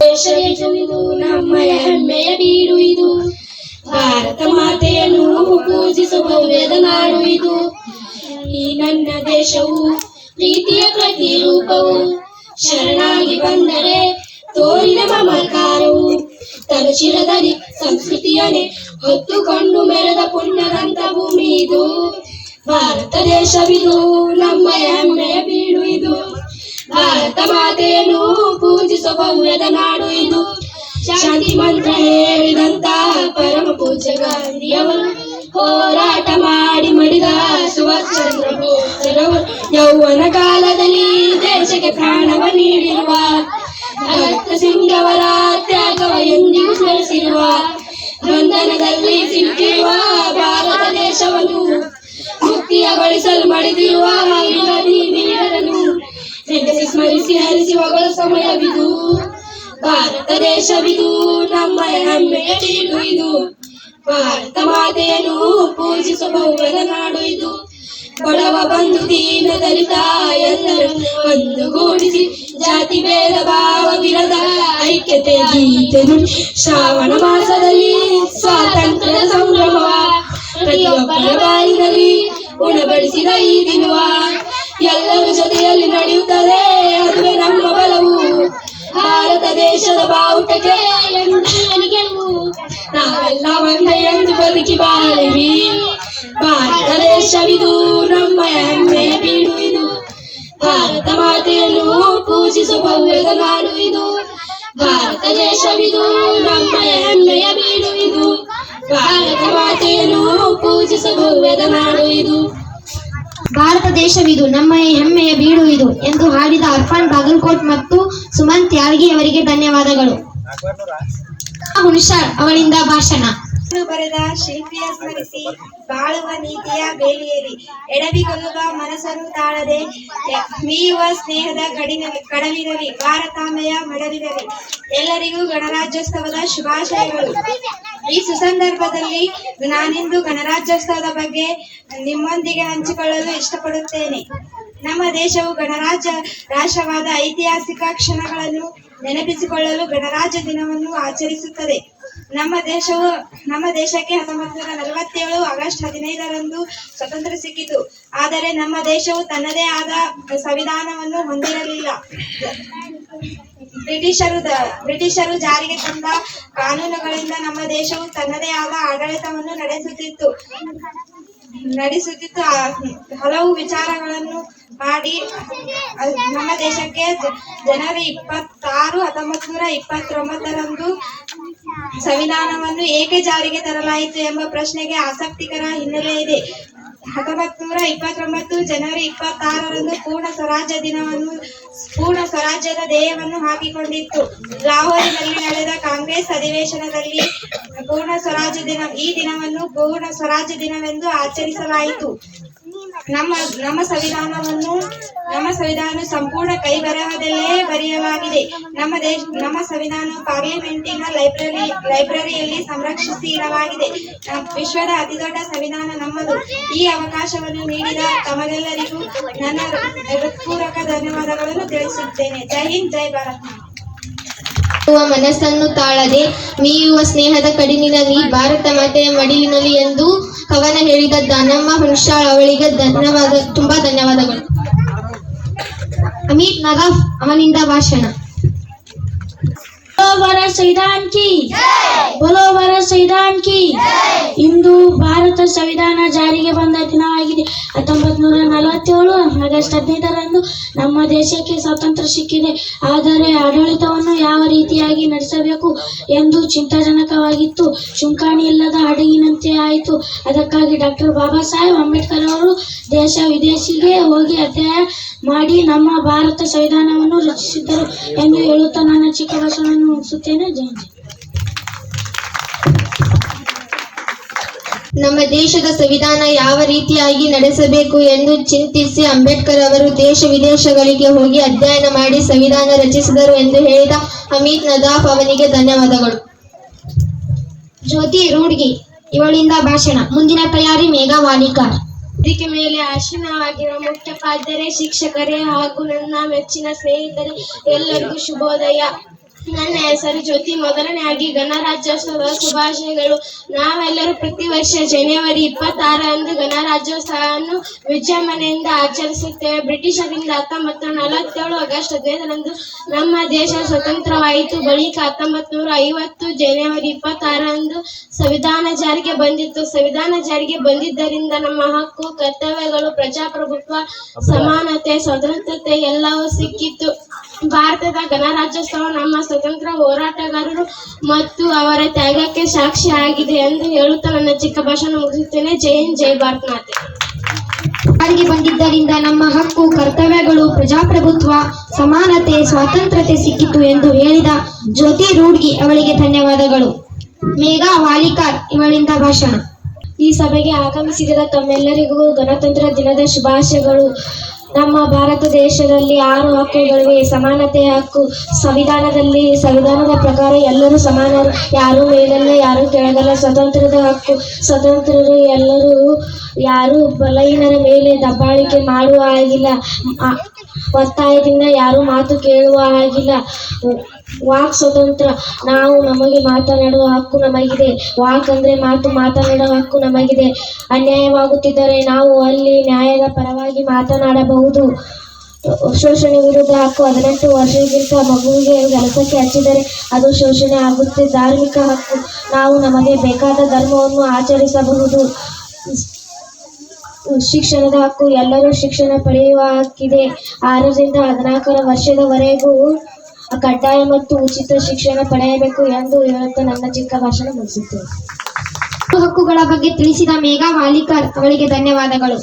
ದೇಶವಿದು ನಮ್ಮಯ ಹೆಮ್ಮೆಯ ಬೀಡು ಇದು, ಭಾರತ ಮಾತೆಯನ್ನು ಪೂಜಿಸುವ ಭವ್ಯದ ನಾಡು ಇದು. ಈ ನನ್ನ ದೇಶವು ಪ್ರೀತಿಯ ಪ್ರತಿರೂಪವು, ಶರಣಾಗಿ ಬಂದರೆ ತೋರಿದ ಮಮಕಾರವು. ತನ್ನ ಶಿರದಲ್ಲಿ ಸಂಸ್ಕೃತಿಯನ್ನೇ ಹೊತ್ತುಕೊಂಡು ಮೆರೆದ ಪುಣ್ಯದಂತ ಭೂಮಿ ಇದು. ಭಾರತ ದೇಶವಿದು ನಮ್ಮಯ ಹೆಮ್ಮೆಯ ಬೀಡು ಇದು, ಭಾರತ ಮಾತೆಯನ್ನು ಪೂಜಿಸುವ ಭವ್ಯದ ನಾಡು ಇದು. ಶಾಂತಿ ಮಂತ್ರ ಹೇಳಿದಂತ ಪರಮ ಪೂಜ್ಯ ಗಾಂಧಿಯವರು ಹೋರಾಟ ಮಾಡಿ ಮಡಿದ ಸುಭಾಷ್ ಚಂದ್ರ ಬೋಸರವರು ಯೌವನ ಕಾಲದಲ್ಲಿ ದೇಶಕ್ಕೆ ಪ್ರಾಣವ ನೀಡಿರುವ ಭಗತ್ ಸಿಂಗ್ ಅವರ ತ್ಯಾಗವ ಎಂದಿಗೂ ಸ್ಮರಿಸಿರುವ, ಬಂಧನದಲ್ಲಿ ಸಿಕ್ಕಿರುವ ಭಾರತ ದೇಶವನ್ನು ಮುಕ್ತಿಯಗೊಳಿಸಲು ಮಡಿದಿರುವ ವೀರರನ್ನು ನೆನೆಸಿ ಸ್ಮರಿಸಿ ಹರಿಸಿ ಹೊಗಳ ಸಮಯವಿದು. ಭಾರತ ದೇಶವಿದು ನಮ್ಮ ಹೆಮ್ಮೆಯ ಬೀಡು ಇದು, ಭಾರತ ಮಾತೆಯನ್ನು ಪೂಜಿಸುವ ಭವ್ಯದ ನಾಡು ಇದು. ಬಡವ ಬಂಧು ದೀನ ದಲಿತ ಎಲ್ಲರನ್ನು ಒಂದುಗೂಡಿಸಿ ಜಾತಿ ಭೇದ ಭಾವವಿರದ ಐಕ್ಯತೆ ಗೀತೆ ನುಡಿ. ಶ್ರಾವಣ ಮಾಸದಲ್ಲಿ ಸ್ವಾತಂತ್ರ್ಯ ಸಂಭ್ರಮವ ಪ್ರತಿಯೊಬ್ಬರ ಬಾಯಿನಲ್ಲಿ ಉಣಬಡಿಸಿದ ಈ ದಿನವ ಎಲ್ಲರ ಜೊತೆಯಲ್ಲಿ ನಡೆಯುತ್ತದೆ ಅದುವೇ ನಮ್ಮ ಬಲವು ಭಾರತ ದೇಶದ ಬಾವುಟಕ್ಕೆ ಗೆಲುವು ನಾವೆಲ್ಲ ಒಂದೇ ಎಂದು ಬದುಕಿ ಬಾಳಿವಿ ಭಾರತ ದೇಶವಿದು ನಮ್ಮ ಹೆಮ್ಮೆಯ ಬೀಡು ಇದು ಭಾರತ ಮಾತೆಯನ್ನು ಪೂಜಿಸುವ ಭವ್ಯದ ನಾಡು ಇದು ಭಾರತ ದೇಶವಿದು ನಮ್ಮ ಹೆಮ್ಮೆಯ ಬೀಡು ಇದು ಭಾರತ ಮಾತೆಯನ್ನು ಪೂಜಿಸುವ ಭವ್ಯದ ನಾಡು ಇದು ಭಾರತ ದೇಶವಿದು ನಮ್ಮ ಹೆಮ್ಮೆಯ ಬೀಡು ಇದು ಎಂದು ಹಾಡಿದ ಅರ್ಫಾನ್ ಬಾಗಲಕೋಟ್ ಮತ್ತು ಸುಮಂತ್ ಯಾರ್ಗಿ ಅವರಿಗೆ ಧನ್ಯವಾದಗಳು. ಹುಣಸಾಳ್ ಅವಳಿಂದ ಭಾಷಣ. ಬರೆದ ಶಿಲ್ಪಿಯ ಸ್ಮರಿಸಿ ಬಾಳುವ ನೀತಿಯ ಬೇಲಿಯೇರಿ ಎಡವಿಗೊಲ್ಲುವ ಮನಸ್ಸನ್ನು ತಾಳದೆ ಮೀಯುವ ಸ್ನೇಹದ ಕಡಲಿರಲಿ ಭಾರತಾಂಬೆಯ ಮಡಲಿರಲಿ. ಎಲ್ಲರಿಗೂ ಗಣರಾಜ್ಯೋತ್ಸವದ ಶುಭಾಶಯಗಳು. ಈ ಸುಸಂದರ್ಭದಲ್ಲಿ ನಾನಿಂದು ಗಣರಾಜ್ಯೋತ್ಸವದ ಬಗ್ಗೆ ನಿಮ್ಮೊಂದಿಗೆ ಹಂಚಿಕೊಳ್ಳಲು ಇಷ್ಟಪಡುತ್ತೇನೆ. ನಮ್ಮ ದೇಶವು ರಾಷ್ಟ್ರವಾದ ಐತಿಹಾಸಿಕ ಕ್ಷಣಗಳನ್ನು ನೆನಪಿಸಿಕೊಳ್ಳಲು ಗಣರಾಜ್ಯ ದಿನವನ್ನು ಆಚರಿಸುತ್ತದೆ. ನಮ್ಮ ದೇಶಕ್ಕೆ 1947 ಆಗಸ್ಟ್ 15ರಂದು ಸ್ವತಂತ್ರ ಸಿಕ್ಕಿತು. ಆದರೆ ನಮ್ಮ ದೇಶವು ತನ್ನದೇ ಆದ ಸಂವಿಧಾನವನ್ನು ಹೊಂದಿರಲಿಲ್ಲ. ಬ್ರಿಟಿಷರು ಜಾರಿಗೆ ತಂದ ಕಾನೂನುಗಳಿಂದ ನಮ್ಮ ದೇಶವು ತನ್ನದೇ ಆದ ಆಡಳಿತವನ್ನು ನಡೆಸುತ್ತಿತ್ತು. ಹಲವು ವಿಚಾರಗಳನ್ನು ಮಾಡಿ ನಮ್ಮ ದೇಶಕ್ಕೆ ಜನವರಿ 26, 1929ರಂದು ಸಂವಿಧಾನವನ್ನು ಏಕೆ ಜಾರಿಗೆ ತರಲಾಯಿತು ಎಂಬ ಪ್ರಶ್ನೆಗೆ ಆಸಕ್ತಿಕರ ಹಿನ್ನೆಲೆ ಇದೆ. 1929 ಜನವರಿ 26ರಂದು ಪೂರ್ಣ ಸ್ವರಾಜ್ಯದ ಧ್ಯೇಯವನ್ನು ಹಾಕಿಕೊಂಡಿತ್ತು. ಲಾಹೋರಿನಲ್ಲಿ ನಡೆದ ಕಾಂಗ್ರೆಸ್ ಅಧಿವೇಶನದಲ್ಲಿ ಈ ದಿನವನ್ನು ಪೂರ್ಣ ಸ್ವರಾಜ್ಯ ದಿನವೆಂದು ಆಚರಿಸಲಾಯಿತು. ನಮ್ಮ ಸಂವಿಧಾನ ಸಂಪೂರ್ಣ ಕೈಬರಹದಲ್ಲೇ ಬರೆಯಲಾಗಿದೆ. ನಮ್ಮ ಸಂವಿಧಾನ ಪಾರ್ಲಿಮೆಂಟಿನ ಲೈಬ್ರರಿಯಲ್ಲಿ ಸಂರಕ್ಷಿಸಿ ಇಡಲಾಗಿದೆ. ವಿಶ್ವದ ಅತಿದೊಡ್ಡ ಸಂವಿಧಾನ ನಮ್ಮದು. ಈ ಅವಕಾಶವನ್ನು ನೀಡಿದ ತಮಗೆಲ್ಲರಿಗೂ ನನ್ನ ಹೃತ್ಪೂರ್ವಕ ಧನ್ಯವಾದಗಳನ್ನು ತಿಳಿಸುತ್ತೇನೆ. ಜೈ ಹಿಂದ್, ಜೈ ಭಾರತ್. ಮನಸ್ಸನ್ನು ತಾಳದೆ ಮೀಯುವ ಸ್ನೇಹದ ಕಡಿಲಿನಲ್ಲಿ ಭಾರತ ಮಾತೆಯ ಮಡಿಲಿನಲ್ಲಿ ಎಂದು ಕವನ ಹೇಳಿದ ದಾನಮ್ಮ ಹುಣಸಾಳ್ ಅವಳಿಗೆ ತುಂಬಾ ಧನ್ಯವಾದಗಳು. ಅಮಿತ್ ನದಾಫ್ ಅವನಿಂದ ಭಾಷಣ. भारत संविधान की बोलो भारत संविधान की. ಇಂದು ಭಾರತ ಸಂವಿಧಾನ ಜಾರಿಗೆ ಬಂದ ದಿನವಾಗಿದೆ. 1947 ಆಗಸ್ಟ್ 15ರಂದು ನಮ್ಮ ದೇಶಕ್ಕೆ ಸ್ವಾತಂತ್ರ್ಯ ಸಿಕ್ಕಿದೆ. ಆದರೆ ಆಡಳಿತವನ್ನು ಯಾವ ರೀತಿಯಾಗಿ ನಡೆಸಬೇಕು ಎಂದು ಚಿಂತಾಜನಕವಾಗಿತ್ತು. ಚುಂಕಾಣಿ ಇಲ್ಲದ ಹಡಗಿನಂತೆ ಆಯಿತು. ಅದಕ್ಕಾಗಿ ಡಾಕ್ಟರ್ ಬಾಬಾ ಸಾಹೇಬ್ ಅಂಬೇಡ್ಕರ್ ಅವರು ದೇಶ ವಿದೇಶಿಗೆ ಹೋಗಿ ಅಧ್ಯಯನ ಮಾಡಿ ನಮ್ಮ ಭಾರತ ಸಂವಿಧಾನವನ್ನು ರಚಿಸಿದ್ದರು ಎಂದು ಹೇಳುತ್ತಾ ನನ್ನ ಚಿಕ್ಕ ಭಾಷಣವನ್ನು ಮುಗಿಸುತ್ತೇನೆ. ಜೈ ಹಿಂದ್. ನಮ್ಮ ದೇಶದ ಸಂವಿಧಾನ ಯಾವ ರೀತಿಯಾಗಿ ನಡೆಸಬೇಕು ಎಂದು ಚಿಂತಿಸಿ ಅಂಬೇಡ್ಕರ್ ಅವರು ದೇಶ ವಿದೇಶಗಳಿಗೆ ಹೋಗಿ ಅಧ್ಯಯನ ಮಾಡಿ ಸಂವಿಧಾನ ರಚಿಸಿದರು ಎಂದು ಹೇಳಿದ ಅಮಿತ್ ನದಾಫ್ ಅವನಿಗೆ ಧನ್ಯವಾದಗಳು. ಜ್ಯೋತಿ ರೂಡ್ಗಿ ಇವಳಿಂದ ಭಾಷಣ. ಮುಂದಿನ ತಯಾರಿ ಮೇಘಾ ವಾಲಿಕಾರ್. ವೇದಿಕೆ ಮೇಲೆ ಆಸೀನವಾಗಿರುವ ಮುಖ್ಯೋಪಾಧ್ಯಾಯರೇ, ಶಿಕ್ಷಕರೇ ಹಾಗೂ ನನ್ನ ಮೆಚ್ಚಿನ ಸ್ನೇಹಿತರೆ, ಎಲ್ಲರಿಗೂ ಶುಭೋದಯ. ನನ್ನ ಹೆಸರು ಜ್ಯೋತಿ. ಮೊದಲನೆಯಾಗಿ ಗಣರಾಜ್ಯೋತ್ಸವದ ಶುಭಾಶಯಗಳು. ನಾವೆಲ್ಲರೂ ಪ್ರತಿ ವರ್ಷ ಜನವರಿ 26ರಂದು ಗಣರಾಜ್ಯೋತ್ಸವವನ್ನು ವಿಜೃಂಭಣೆಯಿಂದ ಆಚರಿಸುತ್ತೇವೆ. ಬ್ರಿಟಿಷರಿಂದ 1947 ಆಗಸ್ಟ್ 15ರಂದು ನಮ್ಮ ದೇಶ ಸ್ವತಂತ್ರವಾಯಿತು. ಬಳಿಕ 1950 ಜನವರಿ 26ರಂದು ಸಂವಿಧಾನ ಜಾರಿಗೆ ಬಂದಿತ್ತು. ಸಂವಿಧಾನ ಜಾರಿಗೆ ಬಂದಿದ್ದರಿಂದ ನಮ್ಮ ಹಕ್ಕು, ಕರ್ತವ್ಯಗಳು, ಪ್ರಜಾಪ್ರಭುತ್ವ, ಸಮಾನತೆ, ಸ್ವತಂತ್ರತೆ ಎಲ್ಲವೂ ಸಿಕ್ಕಿತ್ತು. ಭಾರತದ ಗಣರಾಜ್ಯೋತ್ಸವ ನಮ್ಮ ಸ್ವತಂತ್ರ ಹೋರಾಟಗಾರರು ಮತ್ತು ಅವರ ತ್ಯಾಗಕ್ಕೆ ಸಾಕ್ಷಿ ಆಗಿದೆ ಎಂದು ಹೇಳುತ್ತಾ ನನ್ನ ಚಿಕ್ಕ ಭಾಷಣ ಮುಗಿಸುತ್ತೇನೆ. ಜೈ ಹಿಂದ್, ಜೈ ಭಾರತ್ ಮಾತೆ. ಜಾರಿಗೆ ಬಂದಿದ್ದರಿಂದ ನಮ್ಮ ಹಕ್ಕು, ಕರ್ತವ್ಯಗಳು, ಪ್ರಜಾಪ್ರಭುತ್ವ, ಸಮಾನತೆ, ಸ್ವಾತಂತ್ರ್ಯತೆ ಸಿಕ್ಕಿತು ಎಂದು ಹೇಳಿದ ಜ್ಯೋತಿ ರೂಡ್ಗಿ ಅವಳಿಗೆ ಧನ್ಯವಾದಗಳು. ಮೇಘಾ ವಾಲಿಕಾರ್ ಇವಳಿಂದ ಭಾಷಣ. ಈ ಸಭೆಗೆ ಆಗಮಿಸಿದ ತಮ್ಮೆಲ್ಲರಿಗೂ ಗಣತಂತ್ರ ದಿನದ ಶುಭಾಶಯಗಳು. ನಮ್ಮ ಭಾರತ ದೇಶದಲ್ಲಿ 6 ಹಕ್ಕುಗಳಿವೆ. ಸಮಾನತೆಯ ಹಕ್ಕು. ಸಂವಿಧಾನದ ಪ್ರಕಾರ ಎಲ್ಲರೂ ಸಮಾನರು, ಯಾರು ಮೇಲಲ್ಲ, ಯಾರು ಕೆಳಗಲ್ಲ. ಸ್ವಾತಂತ್ರ್ಯದ ಹಕ್ಕು. ಸ್ವತಂತ್ರರು ಎಲ್ಲರೂ, ಯಾರು ಬಲಹೀನರ ಮೇಲೆ ದಬ್ಬಾಳಿಕೆ ಮಾಡುವ ಹಾಗಿಲ್ಲ. ಒತ್ತಾಯದಿಂದ ಯಾರು ಮಾತು ಕೇಳುವ ಹಾಗಿಲ್ಲ. ವಾಕ್ ಸ್ವತಂತ್ರ. ನಾವು ನಮಗೆ ಮಾತನಾಡುವ ಹಕ್ಕು ನಮಗಿದೆ. ವಾಕ್ ಅಂದ್ರೆ ಮಾತು, ಮಾತನಾಡುವ ಹಕ್ಕು ನಮಗಿದೆ. ಅನ್ಯಾಯವಾಗುತ್ತಿದ್ದರೆ ನಾವು ಅಲ್ಲಿ ನ್ಯಾಯದ ಪರವಾಗಿ ಮಾತನಾಡಬಹುದು. ಶೋಷಣೆ ವಿರುದ್ಧ ಹಕ್ಕು. 18 ವರ್ಷಕ್ಕಿಂತ ಮಗುವಿಗೆ ಕೆಲಸಕ್ಕೆ ಹಚ್ಚಿದರೆ ಅದು ಶೋಷಣೆ ಆಗುತ್ತೆ. ಧಾರ್ಮಿಕ ಹಕ್ಕು. ನಾವು ನಮಗೆ ಬೇಕಾದ ಧರ್ಮವನ್ನು ಆಚರಿಸಬಹುದು. ಶಿಕ್ಷಣದ ಹಕ್ಕು. ಎಲ್ಲರೂ ಶಿಕ್ಷಣ ಪಡೆಯುವ ಹಕ್ಕಿದೆ. 6ರಿಂದ 14 ವರ್ಷದವರೆಗೂ ಕಡ್ಡಾಯ ಮತ್ತು ಉಚಿತ ಶಿಕ್ಷಣ ಪಡೆಯಬೇಕು ಎಂದು ಹೇಳುತ್ತಾ ನನ್ನ ಚಿಕ್ಕ ಭಾಷಣ ಮುಗಿಸುತ್ತೇನೆ. ಹಕ್ಕುಗಳ ಬಗ್ಗೆ ತಿಳಿಸಿದ ಮೇಘಾ ವಾಲಿಕರ್ ಅವರಿಗೆ ಧನ್ಯವಾದಗಳು.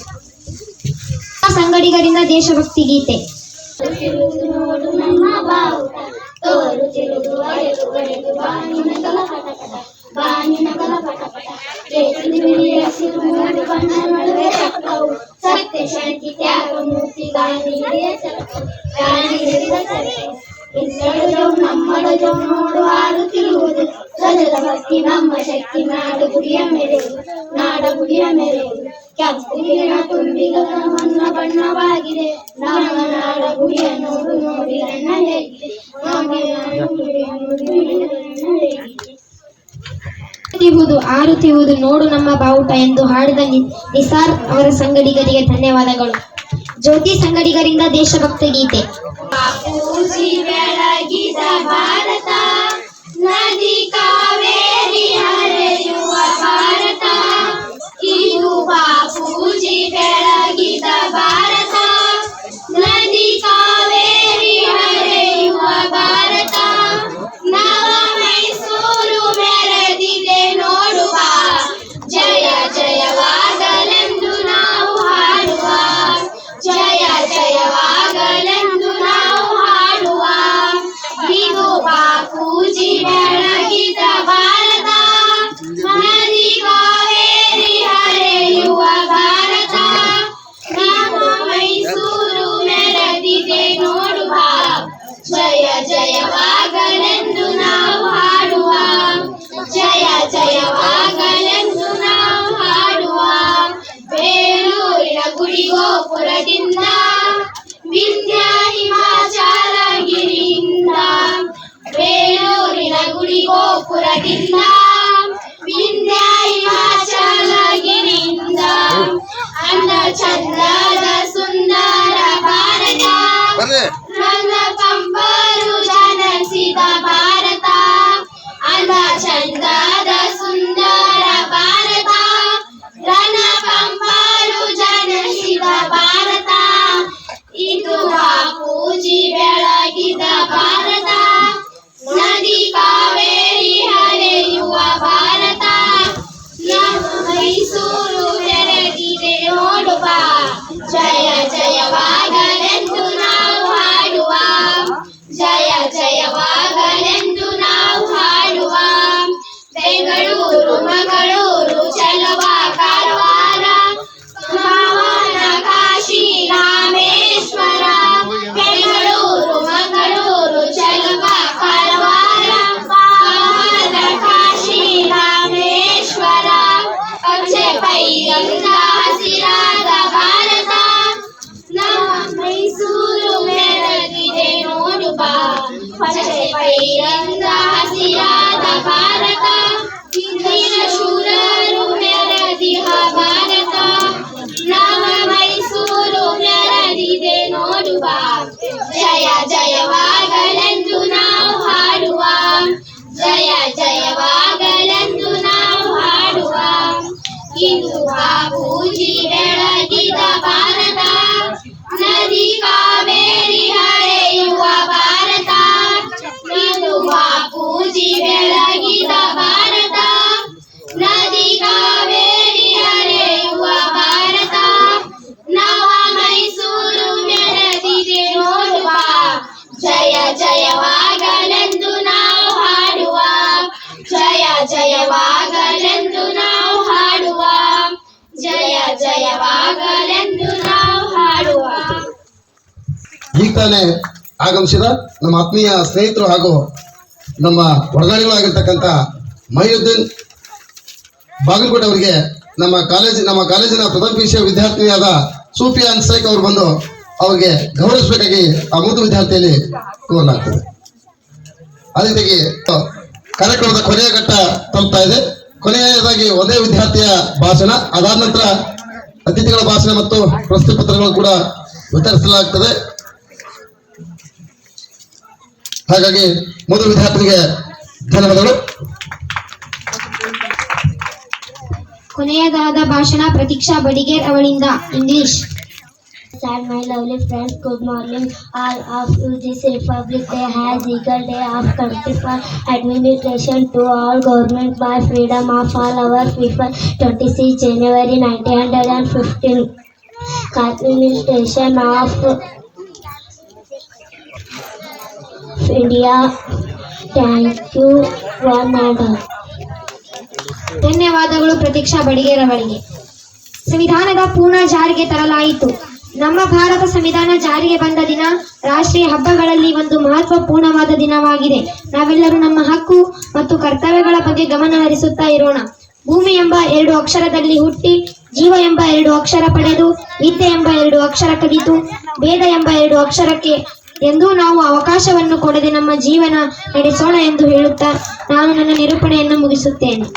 ಸಂಗಡಿಗರಿಂದ ದೇಶಭಕ್ತಿ ಗೀತೆ. ಸತ್ಯ ಶಾಂತಿ ತ್ಯಾಗ ಮೂರ್ತಿ ಗಾಂಧಿ ನಮ್ಮಡಜೋ ನೋಡು ಹಾರುತ್ತಿರುವುದು ಧ್ವಜದ ಭಕ್ತಿ ನಮ್ಮ ಶಕ್ತಿ. ನಾಡಗುಡಿಯ ಮೆರೆಯುವುದು ಕೆಂಪು ಗಿರಣ ತುಂಬಿ ಗಗನವನ್ನ ಬಣ್ಣವಾಗಿದೆ. ನಮ್ಮ ನಾಡಗುಡಿಯ ನೋಡು ನೋಡಿ ಅಣ್ಣ ಹೇಗಿದೆ. ಆರುತ್ತಿರುವುದು ನೋಡು ನಮ್ಮ ಬಾವುಟ ಎಂದು ಹಾಡಿದ ನಿಸಾರ್ ಅವರ ಸಂಗಡಿಗರಿಗೆ ಧನ್ಯವಾದಗಳು. ಜ್ಯೋತಿ ಸಂಗಡಿಗರಿಂದ ದೇಶಭಕ್ತಿ ಗೀತೆ. ಬಾಪೂಜಿ ಬೆಳಗಿದ ಭಾರತ, ನದಿ ಕಾವೇರಿ ಹರಿಯುವ ಭಾರತ. ಇದು ಬಾಪೂಜಿ ಬೆಳಗಿದ ಭಾರತ, ನದಿ ಕಾವೇರಿ ಹರಿಯುವ ಭಾರತ. ನವ ಮೈಸೂರು ಮೆರೆದಿದೆ ನೋಡುವ, ಜಯ ಜಯವಾಗಲೆಂದು ನಾವು ಹಾಡುವ, ಜಯ ಜಯವಾಗಲೆಂದು ನಾವು ಹಾಡುವ. ಇದು ಬಾಪೂಜಿ ಬೆಳಗಿದ ಭಾರತ, ನದಿ ಕಾವೇರಿ ಹರಿಯುವ ಭಾರತ. ನಮ್ಮ ಮೈಸೂರು ಮೆರೆದಿದೆ ನೋಡುವ, ಜಯ ಜಯವಾಗಲೆಂದು ನಾವು ಹಾಡುವ, ಜಯ ಜಯವಾಗಲೆಂದು ನಾವು ಹಾಡುವ. ಬೇಲೂರಿನ ಗುಡಿಗೋಪುರದಿಂದ, ವಿಂಧ್ಯ ಹಿಮಾಚಲಗಿರಿಯಿಂದ, ಬೇಲೂರಿನ ಗುಡಿಗೋಪುರದಿಂದ, ವಿಂಧ್ಯ ಹಿಮಾಚಲಗಿರಿಯಿಂದ. ಅಂದ ಚಂದದ ಸುಂದರ ಭಾರತ, ನನ್ನ ಕಂಬರು ಜನಿಸಿದ ಭಾರತ. ಅಂದ ಚಂದದ ಸುಂದರ ಭಾರತ, ರಣ ಕಂಬರು ಜನಿಸಿದ ಭಾರತ. ಇದು ಬಾಪೂಜಿ ಬೆಳಗಿದ ಭಾರತ, ನದಿ ಕಾವೇರಿ ಹರಿಯುವ ಭಾರತ. ನಮ್ಮ ಮೈಸೂರು ಮೆರೆದಿದೆ ನೋಡುವ, ಜಯ ಜಯವಾಗಲೆಂದು ನಾವು ಹಾಡುವ, ಜಯ ಜಯವಾಗಲೆಂದು ನಾವು ಹಾಡುವ. ಬೆಂಗಳೂರು ಮಂಗಳೂರು ಚಲುವ ಕಾರವಾರ, ಪಾವನ ಕಾಶಿ ರಾಮೇಶ್ವರ. ಬೆಂಗಳೂರು ಮಂಗಳೂರು ಚಲುವ ಕಾರವಾರ, ಪಾವನ ಕಾಶಿ ರಾಮೇಶ್ವರ. ಪಚ್ಚೆ ಪೈರಂಗ ಹಸಿರಾದ ಭಾರತ, ನಮ್ಮ ಮೈಸೂರು ಮೆರೆದಿದೆ ನೋಡುವ, ಪಚ್ಚೆ ಪೈರಂಗ ಹಸಿರಾದ ಭಾರತ. ಇಂದಿನ ಶೂರರು ಮೆರೆದಿಹ ಭಾರತ, ನಮ್ಮ ಮೈಸೂರು ಮೆರೆದಿದೆ ನೋಡುವ, ಜಯ ಜಯವಾಗಲೆಂದು ನಾವು ಹಾಡುವ, ಜಯ ಜಯವಾಗಲೆಂದು ನಾವು ಹಾಡುವ. ಇದು ಬಾಪೂಜಿ ಬೆಳಗಿದ ಭಾರತ, ನದಿ ಕಾವೇರಿ ಹರಿಯುವ ಭಾರತ. ಇದು ಬಾಪೂಜಿ ಬೆಳಗಿದ ಭಾರತ, ನದಿ ಕಾವೇರಿ ಹರಿಯುವ ಭಾರತ. ನವ ಮೈಸೂರು ಮೆರೆದಿದೆ ನೋಡುವ, ಜಯ ಜಯವಾಗಲೆಂದು ನಾವು ಹಾಡುವ, ಜಯ ಜಯವಾಗಲೆಂದು ನಾವು ಹಾಡುವ, ಜಯ ಜಯವಾಗಲೆಂದು ನಾವು ಹಾಡುವ. ಈಗ ತಾನೇ ಆಗಮಿಸಿದ ನಮ್ಮ ಆತ್ಮೀಯ ಸ್ನೇಹಿತರು ಹಾಗೂ ನಮ್ಮ ಒಡನಾಡಿಗಳಾಗಿರ್ತಕ್ಕಂಥ ಮಹಿಯುದ್ದೀನ್ ಬಾಗಲಕೋಟೆ ಅವರಿಗೆ ನಮ್ಮ ಕಾಲೇಜಿನ ಪ್ರಥಮ ವಿಷಯ ವಿದ್ಯಾರ್ಥಿನಿಯಾದ ಸೂಫಿಯಾನ್ ಶೇಖ್ ಅವರು ಬಂದು ಅವರಿಗೆ ಗೌರವಿಸಬೇಕಾಗಿ ಆ ಮುದ್ದು ವಿದ್ಯಾರ್ಥಿಯಲ್ಲಿ ಕೋರಲಾಗ್ತದೆ. ಅದೇ ರೀತಿಯಾಗಿ ಕಾರ್ಯಕ್ರಮದ ಕೊನೆಯ ಘಟ್ಟ ತಲುಪ್ತಾ ಇದೆ. ಕೊನೆಯದಾಗಿ ಒಂದೇ ವಿದ್ಯಾರ್ಥಿಯ ಭಾಷಣ, ಅದಾದ ನಂತರ ಅತಿಥಿಗಳ ಭಾಷಣ ಮತ್ತು ಪ್ರಶ್ನೆ ಪತ್ರಗಳು ಕೂಡ ವಿತರಿಸಲಾಗ್ತದೆ. ಹಾಗಾಗಿ ಮೊದಲ ವಿದ್ಯಾರ್ಥಿಗೆ ಧನ್ಯವಾದಗಳು. ಕೊನೆಯದಾದ ಭಾಷಣ ಪ್ರತೀಕ್ಷಾ ಬಡಿಗೇರ್ ಅವಳಿಂದ English. And my lovely friends, good morning all of you. This Republic Day has equal day of country for administration to all government by freedom of all our people. 26 January 1915. Administration of India. Thank you one and all. ಧನ್ಯವಾದಗಳು ಪ್ರತೀಕ್ಷಾ ಬಡಿಗೇರ್ ಅವಳಿಗೆ. ಸಂವಿಧಾನದ ಪೂರ್ಣ ಜಾರಿಗೆ ತರಲಾಯಿತು. ನಮ್ಮ ಭಾರತ ಸಂವಿಧಾನ ಜಾರಿಗೆ ಬಂದ ದಿನ ರಾಷ್ಟ್ರೀಯ ಹಬ್ಬಗಳಲ್ಲಿ ಒಂದು ಮಹತ್ವಪೂರ್ಣವಾದ ದಿನವಾಗಿದೆ. ನಾವೆಲ್ಲರೂ ನಮ್ಮ ಹಕ್ಕು ಮತ್ತು ಕರ್ತವ್ಯಗಳ ಬಗ್ಗೆ ಗಮನ ಹರಿಸುತ್ತಾ ಇರೋಣ. ಭೂಮಿ ಎಂಬ 2 ಅಕ್ಷರದಲ್ಲಿ ಹುಟ್ಟಿ, ಜೀವ ಎಂಬ 2 ಅಕ್ಷರ ಪಡೆದು, ವಿದ್ಯೆ ಎಂಬ 2 ಅಕ್ಷರ ಕಲಿತು, ವೇದ ಎಂಬ 2 ಅಕ್ಷರಕ್ಕೆ ಎಂದೂ ನಾವು ಅವಕಾಶವನ್ನು ಕೊಡದೆ ನಮ್ಮ ಜೀವನ ನಡೆಸೋಣ ಎಂದು ಹೇಳುತ್ತಾ ನಾನು ನನ್ನ ನಿರೂಪಣೆಯನ್ನು ಮುಗಿಸುತ್ತೇನೆ.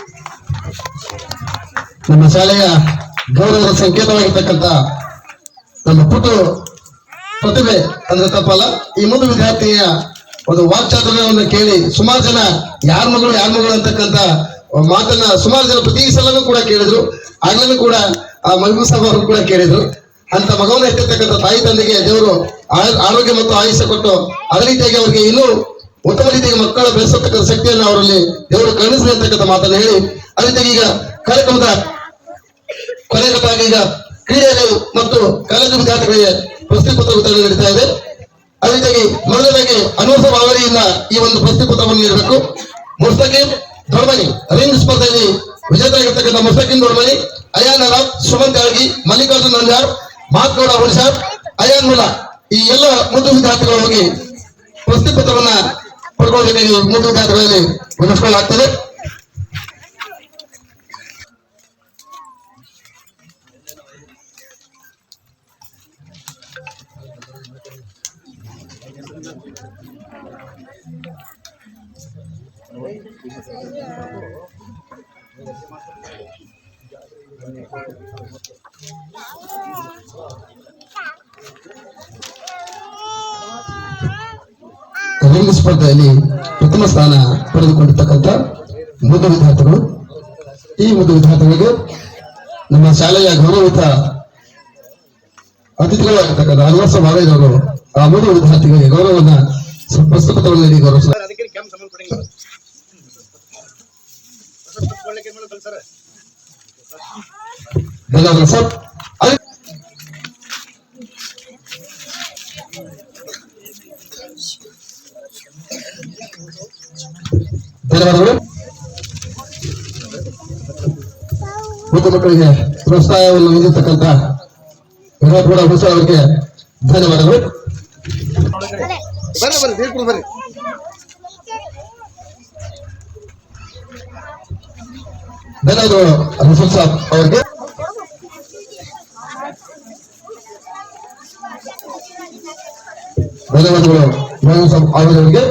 ನಮ್ಮ ಶಾಲೆಯ ಗೌರವದ ಸಂಕೇತವಾಗಿರ್ತಕ್ಕಂಥ ನಮ್ಮ ಪುಟ್ಟು ಪ್ರತಿಭೆ ಅಂದ್ರೆ ತಪ್ಪಲ್ಲ, ಈ ಮುಂದೆ ವಿದ್ಯಾರ್ಥಿಯ ಒಂದು ವಾಕ್ಚಾತುರ್ಯವನ್ನು ಕೇಳಿ ಸುಮಾರು ಜನ ಯಾರ ಮಗಳು ಅಂತಕ್ಕಂಥ ಮಾತನ್ನ ಸುಮಾರು ಜನ ಪ್ರತಿ ಸಲನೂ ಕೂಡ ಕೇಳಿದ್ರು. ಆಗ್ಲೂ ಕೂಡ ಆ ಮಹಬೂಬ್ ಸಾಬ್ ಅವರು ಕೂಡ ಕೇಳಿದ್ರು. ಅಂತ ಮಗವನ್ನು ಎತ್ತಿರ್ತಕ್ಕಂಥ ತಾಯಿ ತಂದೆಗೆ ದೇವರು ಆರೋಗ್ಯ ಮತ್ತು ಆಯುಷ್ಯ ಕೊಟ್ಟು ಅದೇ ರೀತಿಯಾಗಿ ಅವರಿಗೆ ಇನ್ನೂ ಉತ್ತಮ ರೀತಿಯಾಗಿ ಮಕ್ಕಳ ಬೆಳೆಸತಕ್ಕಂಥ ಶಕ್ತಿಯನ್ನು ಅವರಲ್ಲಿ ದೇವರು ಕರುಣಿಸಲಿ ಅಂತಕ್ಕಂಥ ಮಾತನ್ನು ಹೇಳಿ, ಅದೇ ರೀತಿಯಾಗಿ ಈಗ ಕಾರ್ಯಕ್ರಮದ ಕೊನೆಗಟ್ಟಾಗಿ ಈಗ ಕ್ರೀಡೆಯಲ್ಲಿ ಮತ್ತು ಕಾಲೇಜು ವಿದ್ಯಾರ್ಥಿಗಳಿಗೆ ಪ್ರಶ್ನೆ ಪತ್ರ ವಿತರಣೆ ನಡೀತಾ ಇದೆ. ಅದೇ ರೀತಿಯಾಗಿ ಮೊದಲನೇದಾಗಿ ಅನ್ವರ್ ಅವರಿಂದ ಈ ಒಂದು ಪ್ರಶ್ನೆ ಪತ್ರವನ್ನು ನೀಡಬೇಕು. ಮುಸ್ತಕಿಂ ದೊಡ್ಮನಿ ರಿಂಗ್ ಸ್ಪರ್ಧೆಯಲ್ಲಿ ವಿಜೇತರಾಗಿರ್ತಕ್ಕಂಥ ಮುಸ್ತಕಿಂ ದೊಡ್ಮನಿ, ಅಯಾನ್ ಅರಾಬ್, ಸುಮಂತ್ ಯಾಳಗಿ, ಮಲ್ಲಿಕಾರ್ಜುನ್ ನಂಜಾರ್, ಮಾತ್ಗೌಡ ಹುಲ್ಸಾಬ್, ಅಯಾನ್ ಮುಲ್ಲಾ ಈ ಎಲ್ಲ ಮುದ್ದು ವಿದ್ಯಾರ್ಥಿಗಳು ಹೋಗಿ ಪ್ರಶ್ನೆ ಪತ್ರವನ್ನ ಪಡ್ಕೊಳ್ಬೇಕಾಗಿ ಮುದ್ದು ವಿದ್ಯಾರ್ಥಿಗಳಲ್ಲಿ ವಿನಿಸ್ಕೊಳ್ಳಲಾಗ್ತದೆ. ರಿಂಗ್ ಸ್ಪರ್ಧೆಯಲ್ಲಿ ಪ್ರಥಮ ಸ್ಥಾನ ಪಡೆದುಕೊಂಡಿರ್ತಕ್ಕಂಥ ಮುದ್ದು ವಿದ್ಯಾರ್ಥಿಗಳು, ಈ ಮುದ್ದು ವಿದ್ಯಾರ್ಥಿಗಳಿಗೆ ನಮ್ಮ ಶಾಲೆಯ ಗೌರವಿತ ಅತಿಥಿಗಳು ಆಗಿರ್ತಕ್ಕಂಥ ಅನ್ವರ್ ಸಾಬ್ ಅವರು ಆ ಮುದ್ದು ವಿದ್ಯಾರ್ಥಿಗಳಿಗೆ ಗೌರವವನ್ನ ಪ್ರಸ್ತುತಪತ್ರವನ್ನು ನೀಡಿ ಗೌರವಿಸಿದ್ದಾರೆ. ಧನ್ಯವಾದ ಸರ್. ಧನ್ಯವಾದಗಳು. ಮುದ್ದು ಮಕ್ಕಳಿಗೆ ಪ್ರೋತ್ಸಾಹವನ್ನು ನೀಡಿರ್ತಕ್ಕಂಥ ವಿರಾಟ್ ಹುಸೇನ್ ಅವರಿಗೆ ಧನ್ಯವಾದಗಳು. ಧನ್ಯವಾದಗಳು ರಸೂಲ್ ಸಾಬ್ ಅವರಿಗೆ. ಧನ್ಯವಾದಗಳು ರಸೂಲ್ ಸಾಬ್ ಅವರಿಗೆ.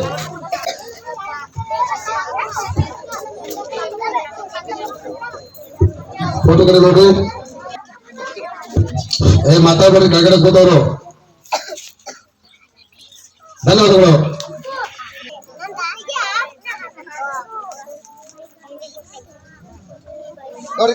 ಫೋಟೋ ಕಡೆ ನೋಡಿ, ಮಾತಾಡ್ಬೇಡ್ರಿ ಕೆಳಗಡೆ ಕೂತವರು. ಧನ್ಯವಾದಗಳು. ನೋಡಿ